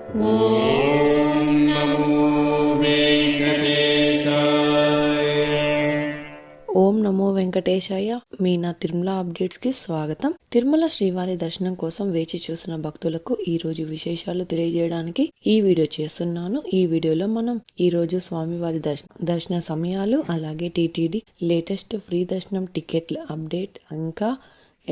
ఓం నమో వెంకటేశాయ. ఓం నమో వెంకటేశాయ. మీ నా తిరుమల అప్డేట్స్ కి స్వాగతం. తిరుమల శ్రీవారి దర్శనం కోసం వేచి చూసిన భక్తులకు ఈ రోజు విశేషాలు తెలియజేయడానికి ఈ వీడియో చేస్తున్నాను. ఈ వీడియోలో మనం ఈ రోజు స్వామివారి దర్శన సమయాలు, అలాగే టీటీడీ లేటెస్ట్ ఫ్రీ దర్శనం టికెట్ల అప్డేట్, ఇంకా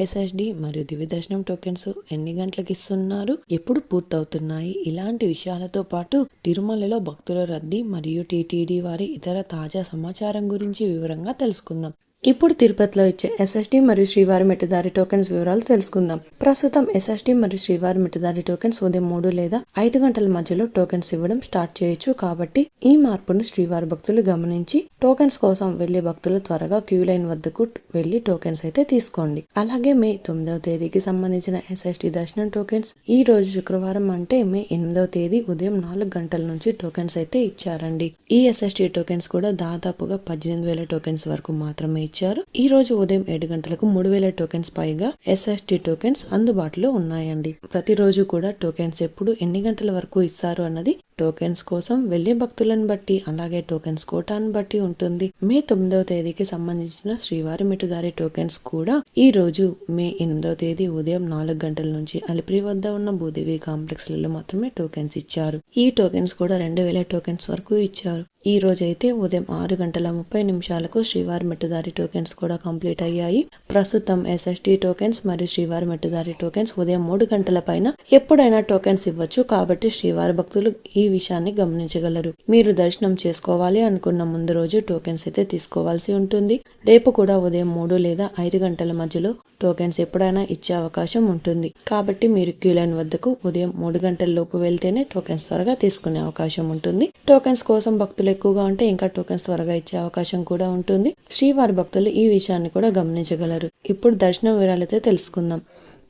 ఎస్ఎస్డి మరియు దివ్య దర్శనం టోకెన్స్ ఎన్ని గంటలకు ఇస్తున్నారు, ఎప్పుడు పూర్తవుతున్నాయి, ఇలాంటి విషయాలతో పాటు తిరుమలలో భక్తుల రద్దీ మరియు టీటీడీ వారి ఇతర తాజా సమాచారం గురించి వివరంగా తెలుసుకుందాం. ఇప్పుడు తిరుపతిలో ఇచ్చే ఎస్ఎస్డి మరియు శ్రీవారి మెట్టుదారి టోకెన్స్ వివరాలు తెలుసుకుందాం. ప్రస్తుతం ఎస్ఎస్డి మరియు శ్రీవారి మెట్టుదారి టోకెన్స్ ఉదయం 3 లేదా 5 గంటల మధ్యలో టోకెన్స్ ఇవ్వడం స్టార్ట్ చేయొచ్చు. కాబట్టి ఈ మార్పును శ్రీవారి భక్తులు గమనించి టోకెన్స్ కోసం వెళ్లే భక్తులు త్వరగా క్యూ లైన్ వద్దకు వెళ్లి టోకెన్స్ అయితే తీసుకోండి. అలాగే మే 9వ తేదీకి సంబంధించిన ఎస్ఎస్డి దర్శనం టోకెన్స్ ఈ రోజు శుక్రవారం అంటే మే 8వ తేదీ ఉదయం 4 గంటల నుంచి టోకెన్స్ అయితే ఇచ్చారండి. ఈ ఎస్ఎస్డి టోకెన్స్ కూడా దాదాపుగా 18,000 టోకెన్స్ వరకు మాత్రమే ఇచ్చారు. ఈ రోజు ఉదయం 7 గంటలకు 3,000 టోకెన్స్ పైగా ఎస్ఎస్డి టోకెన్స్ అందుబాటులో ఉన్నాయండి. ప్రతిరోజు కూడా టోకెన్స్ ఎప్పుడు ఎన్ని గంటల వరకు ఇస్తారు అన్నది టోకెన్స్ కోసం వెళ్లే భక్తులను బట్టి, అలాగే టోకెన్స్ కోటాను బట్టి ఉంటుంది. మే 9వ తేదీకి సంబంధించిన శ్రీవారి మెట్టుదారి టోకెన్స్ కూడా ఈ రోజు మే 8వ తేదీ ఉదయం 4 గంటల నుంచి అలిపిరి వద్ద ఉన్న భూదేవి కాంప్లెక్స్ లలో మాత్రమే టోకెన్స్ ఇచ్చారు. ఈ టోకెన్స్ కూడా 2,000 టోకెన్స్ వరకు ఇచ్చారు. ఈ రోజు అయితే ఉదయం 6 గంటల 30 నిమిషాలకు శ్రీవారి మెట్టుదారి టోకెన్స్ కూడా కంప్లీట్ అయ్యాయి. ప్రస్తుతం ఎస్ఎస్డి టోకెన్స్ మరియు శ్రీవారి మెట్టుదారి టోకెన్స్ ఉదయం 3 గంటల పైన ఎప్పుడైనా టోకెన్స్ ఇవ్వచ్చు. కాబట్టి శ్రీవారి భక్తులు ఈ విషయాన్ని గమనించగలరు. మీరు దర్శనం చేసుకోవాలి అనుకున్న ముందు రోజు టోకెన్స్ అయితే తీసుకోవాల్సి ఉంటుంది. రేపు కూడా ఉదయం 3 లేదా 5 గంటల మధ్యలో టోకెన్స్ ఎప్పుడైనా ఇచ్చే అవకాశం ఉంటుంది. కాబట్టి మీరు క్యూ లైన్ వద్దకు ఉదయం 3 గంటల లోపు వెళ్తేనే టోకెన్స్ త్వరగా తీసుకునే అవకాశం ఉంటుంది. టోకెన్స్ కోసం భక్తులు ఎక్కువగా ఉంటే ఇంకా టోకెన్స్ త్వరగా ఇచ్చే అవకాశం కూడా ఉంటుంది. శ్రీవారి భక్తులు ఈ విషయాన్ని కూడా గమనించగలరు. ఇప్పుడు దర్శనం వివరాలైతే తెలుసుకుందాం.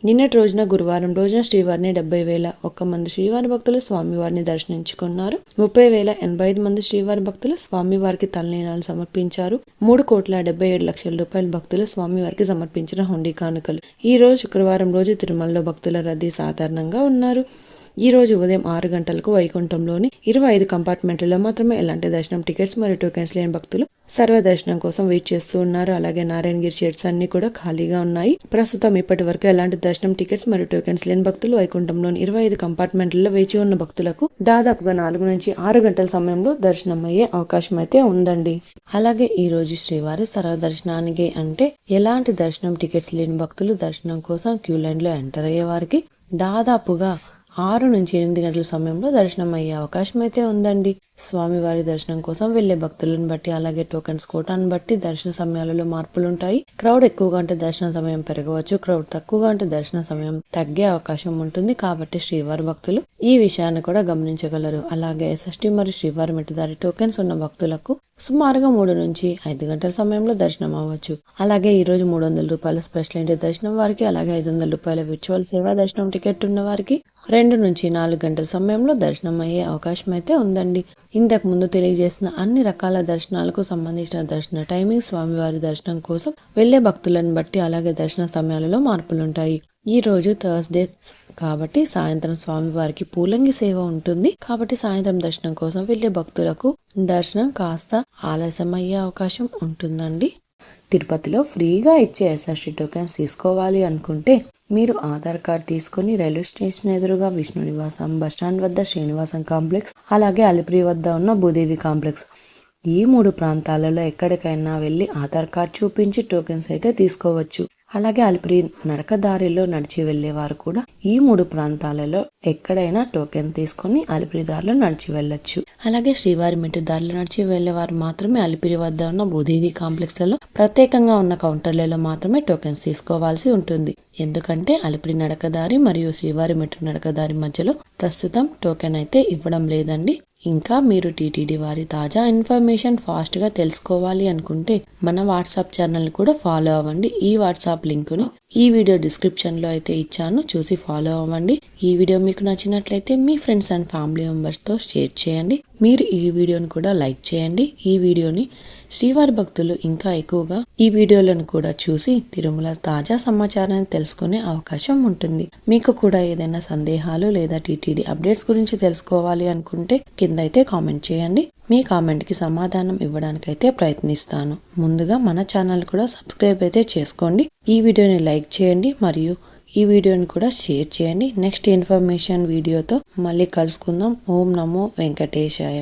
నిన్నటి రోజున గురువారం రోజున శ్రీవారిని 70,001 మంది శ్రీవారి భక్తులు స్వామివారిని దర్శించుకున్నారు. 30,085 మంది శ్రీవారి భక్తులు స్వామివారికి తలనీలాలు సమర్పించారు. 3,77,00,000 రూపాయల భక్తులు స్వామివారికి సమర్పించిన హుండీ కానుకలు. ఈ రోజు శుక్రవారం రోజు తిరుమలలో భక్తుల రద్దీ సాధారణంగా ఉన్నారు. ఈ రోజు ఉదయం 6 గంటలకు వైకుంఠంలోని 25 కంపార్ట్మెంట్లలో మాత్రమే ఎలాంటి దర్శనం టికెట్స్ మరియు టోకెన్స్ లేని భక్తులు సర్వ దర్శనం కోసం వెయిట్ చేస్తూ ఉన్నారు. అలాగే నారాయణగిరి షెడ్స్ అన్ని కూడా ఖాళీగా ఉన్నాయి. ప్రస్తుతం ఇప్పటి వరకు ఎలాంటి దర్శనం టికెట్స్ మరియు టోకెన్స్ లేని భక్తులు వైకుంఠంలోని 25 కంపార్ట్మెంట్లలో వేచి ఉన్న భక్తులకు దాదాపుగా 4 నుంచి 6 గంటల సమయంలో దర్శనం అయ్యే అవకాశం అయితే ఉందండి. అలాగే ఈ రోజు శ్రీవారి సర్వ దర్శనానికి అంటే ఎలాంటి దర్శనం టికెట్స్ లేని భక్తులు దర్శనం కోసం క్యూ లైన్ లో ఎంటర్ అయ్యే వారికి దాదాపుగా 6 నుంచి 8 గంటల సమయంలో దర్శనం అయ్యే అవకాశం అయితే ఉందండి. స్వామివారి దర్శనం కోసం వెళ్లే భక్తులను బట్టి, అలాగే టోకెన్స్ కోటాను బట్టి దర్శన సమయాలలో మార్పులు ఉంటాయి. క్రౌడ్ ఎక్కువగా ఉంటే దర్శన సమయం పెరగవచ్చు, క్రౌడ్ తక్కువగా ఉంటే దర్శన సమయం తగ్గే అవకాశం ఉంటుంది. కాబట్టి శ్రీవారి భక్తులు ఈ విషయాన్ని కూడా గమనించగలరు. అలాగే ఎస్ఎస్డి మరియు శ్రీవారి మెట్టుదారి టోకెన్స్ ఉన్న భక్తులకు సుమారుగా 3 నుంచి 5 గంటల సమయంలో దర్శనం అవ్వచ్చు. అలాగే ఈ రోజు 300 రూపాయల స్పెషల్ ఎంట్రీ దర్శనం వారికి, అలాగే 500 రూపాయల విర్చువల్ సేవా దర్శనం టికెట్ ఉన్న వారికి 2 నుంచి 4 గంటల సమయంలో దర్శనం అయ్యే అవకాశం అయితే ఉందండి. ఇంతకు ముందు తెలియజేసిన అన్ని రకాల దర్శనాలకు సంబంధించిన దర్శన టైమింగ్ స్వామివారి దర్శనం కోసం వెళ్లే భక్తులను బట్టి, అలాగే దర్శన సమయాలలో మార్పులుంటాయి. ఈ రోజు థర్స్డే కాబట్టి సాయంత్రం స్వామివారికి పూలంగి సేవ ఉంటుంది. కాబట్టి సాయంత్రం దర్శనం కోసం వెళ్లే భక్తులకు దర్శనం కాస్త ఆలస్యం అయ్యే అవకాశం ఉంటుందండి. తిరుపతిలో ఫ్రీగా ఇచ్చే ఎస్ఎస్డి టోకెన్స్ తీసుకోవాలి అనుకుంటే మీరు ఆధార్ కార్డ్ తీసుకుని రైల్వే స్టేషన్ ఎదురుగా విష్ణు నివాసం, బస్టాండ్ వద్ద శ్రీనివాసం కాంప్లెక్స్, అలాగే అలిపిరి వద్ద ఉన్న భూదేవి కాంప్లెక్స్, ఈ 3 ప్రాంతాలలో ఎక్కడికైనా వెళ్లి ఆధార్ కార్డ్ చూపించి టోకెన్స్ అయితే తీసుకోవచ్చు. అలాగే అలిపిరి నడక దారిలో నడిచి వెళ్లేవారు కూడా ఈ 3 ప్రాంతాలలో ఎక్కడైనా టోకెన్ తీసుకుని అలిపిరి దారిలో నడిచి వెళ్ళొచ్చు. అలాగే శ్రీవారి మెట్టు దారిలో నడిచి వెళ్లేవారు మాత్రమే అలిపిరి వద్ద ఉన్న భూదేవి కాంప్లెక్స్ లలో ప్రత్యేకంగా ఉన్న కౌంటర్లలో మాత్రమే టోకెన్స్ తీసుకోవాల్సి ఉంటుంది. ఎందుకంటే అలిపిరి నడకదారి మరియు శ్రీవారి మెట్టు నడకదారి మధ్యలో ప్రస్తుతం టోకెన్ అయితే ఇవ్వడం లేదండి. ఇంకా మీరు టీటీడీ వారి తాజా ఇన్ఫర్మేషన్ ఫాస్ట్ గా తెలుసుకోవాలి అనుకుంటే మన వాట్సాప్ ఛానల్ కూడా ఫాలో అవ్వండి. ఈ వాట్సాప్ లింకుని ఈ వీడియో డిస్క్రిప్షన్ లో అయితే ఇచ్చాను, చూసి ఫాలో అవ్వండి. ఈ వీడియో మీకు నచ్చినట్లయితే మీ ఫ్రెండ్స్ అండ్ ఫ్యామిలీ మెంబర్స్ తో షేర్ చేయండి. మీరు ఈ వీడియోని కూడా లైక్ చేయండి. ఈ వీడియోని శ్రీవారి భక్తులు ఇంకా ఎక్కువగా ఈ వీడియోలను కూడా చూసి తిరుమల తాజా సమాచారాన్ని తెలుసుకునే అవకాశం ఉంటుంది. మీకు కూడా ఏదైనా సందేహాలు లేదా టీటీడీ అప్డేట్స్ గురించి తెలుసుకోవాలి అనుకుంటే కింద అయితే కామెంట్ చేయండి. మీ కామెంట్కి సమాధానం ఇవ్వడానికైతే ప్రయత్నిస్తాను. ముందుగా మన ఛానల్ కూడా సబ్స్క్రైబ్ అయితే చేసుకోండి. ఈ వీడియోని లైక్ చేయండి మరియు ఈ వీడియోని కూడా షేర్ చేయండి. నెక్స్ట్ ఇన్ఫర్మేషన్ వీడియోతో మళ్ళీ కలుసుకుందాం. ఓం నమో వెంకటేశాయ.